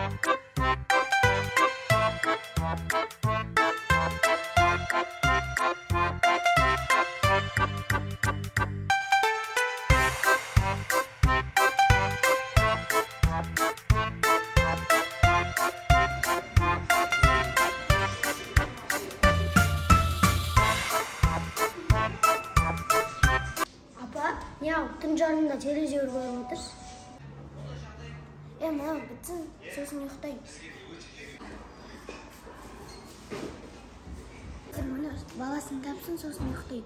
Ya tüm canımda televizyon koyup otur. Mana bitsin, so'sini yuqtayım. Mana balasını tapsın, so'sini yuqtayım.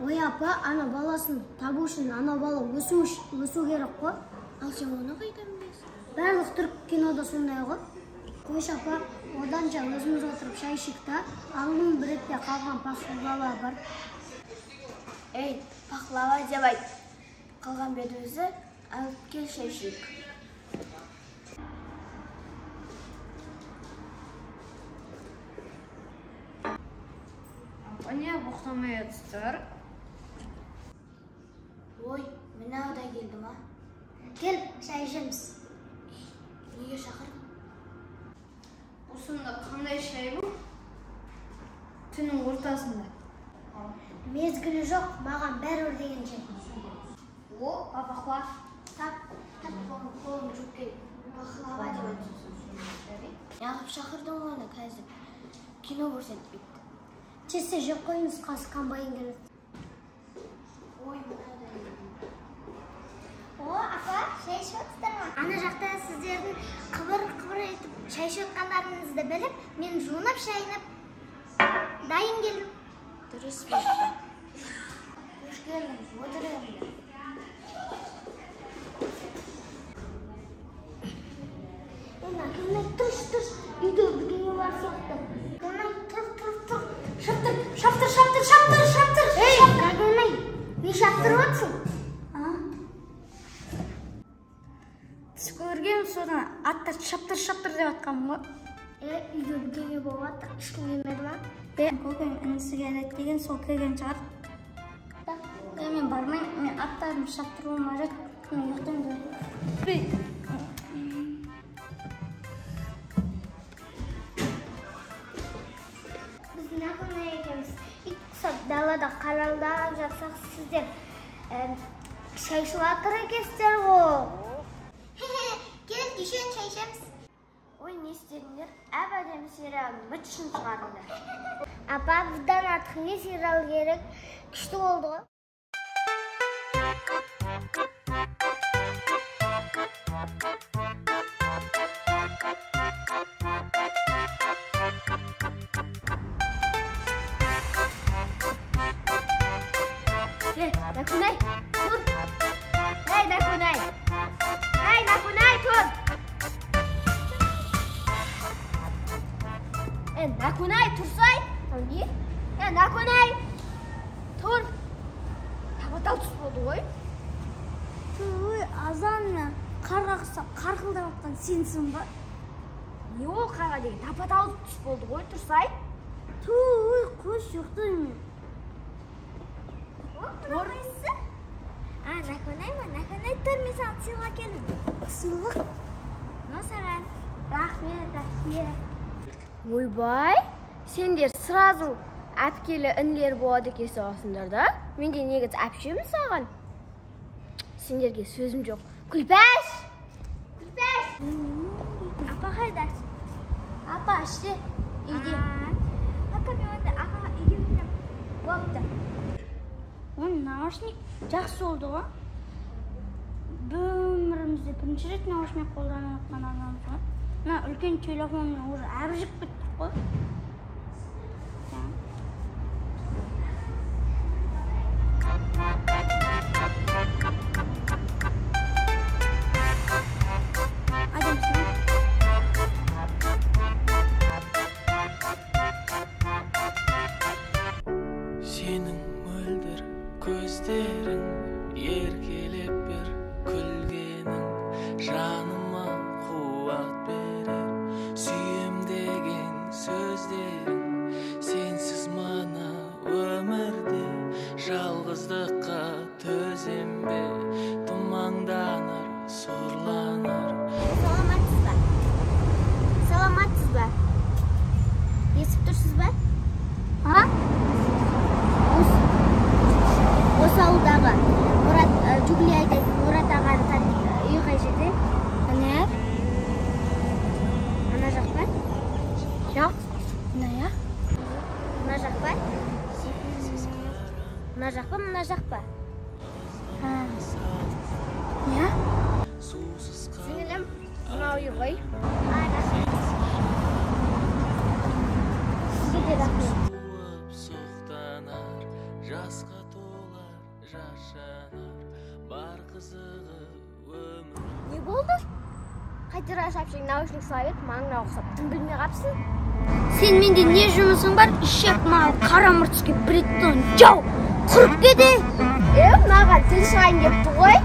Oy apa, ana balasını tabu үшін ana bala өсу керек қой. Ал сен оны қайдан білесің? Барлық түрік кинода сондай ғой. Қойш апа, оданша өзіміз отырып шай ішейік та, алдын бір ретте қалған пахлава бар. Ей, пахлава деп айт. Қалған бет өзі, алып кел шай ішейік. Апа, не боқтамай жатсыздар? Ой, мынау да келді ма? Кел, шай ішеміз. Неге шақырдың? Осында қандай шай бұл? Түннің ортасында. Мезгілі жоқ, маған бәрібір деген шай. О, папа, Тап, қолым жүк келіп. Пахлава деп айтсын. Неғып шақырдың оны қазір? Кино көрсетіп кетті. Честе жеп қойыңыз, қасы қанбайын келеді. Ой, мынау да келді. О, апа, шай ішіп отырсыздар ма? Ана жақта сіздердің қыбыр етіп шай ішіп отқандарыңызды біліп, мен жуынып, шайынып, дайын келдім. Дұрыс бетті. Қош келдіңіз, отырыңыздар. Тұр, үйде бірдеңе бар сияқты. Тұр. Шаптыр. Ей, Нагүлнай, не шаптырып отырсың? Түс көргем, содан аттар шаптыр деп атқанмын ғой. Үйде бірдеңе болып жатыр, ешкім келмеді ма? Көкем інісі келеді деген сол келген шығар. Мен бармайын, мен аттарым шаптыр болмай жатыр. Мен ұйықтаймын. Далада қаралды алып жатсақ, сіздер шай ішіп жатыр екенсіздер ғой. Кел, кешен шай ішеміз. Ой, не істедіңдер? Әп-әдемі сериалын бітішін шығарыңдар. Апа, бұдан артық не сериал керек? Күшті болды ғой. Накунай, тұр! Ей, Накунай! Тұр! Накунай, тұрсай! Накунай! Тұр! Тапа-тал түс болды ғой? Ой, азанна қарқылдап атқан сенсің ба? Не ол қаға деген? Тапа-тал түс болды ғой, тұрсай? Ой, қош жоқтаймын. Орысы? Накунай ма? Накунай тұр, мен саған сыйға келдім. Сыйлық? Но саған. Рахмет. Ойбай, сендер сразу әпкелі інлер болады екесі осындар да? Менде негіз әпшемін саған. Сендерге сөзім жоқ. Күлпәш! Апа қайда? Апа, іште. Үйде. Апа, мен онда апаға үйге білем. Болыпты. Оның наушник жақсы болды ғой. Өмірімізде бірінші рет наушник қолданып отқан адамымыз ғой. Мына үлкен телефонмен уже әбжіп біттік қой. Сенің мөлдір көздерің еркелеп бір күлгенің жаныма қуат берер, сүйем деген сөздер естіп тұрсыз ба? Ha? Осы ауылдағы Джугли айтатын Мұрат ағаны үйі қай жерде? Ne? Ана жақ па? Yok. Ne ya? Мына жақ па? Мына жақ па, мына жақ па? Ha. Ya? Сіңілім, мынау үй ғой. Сізге де рахмет. Соқтанар, жасқа толар, жашанар, бар қызығы өмір. Не болды? Қайтара шапшың наушник сылап маңына ұқсап, тым білмей қапсың? Sen mende ne жұмысың бар? Ішек мал қара мұртыске бреттон жау. Құрып кеді. Маған тіл шығайын депті ғой.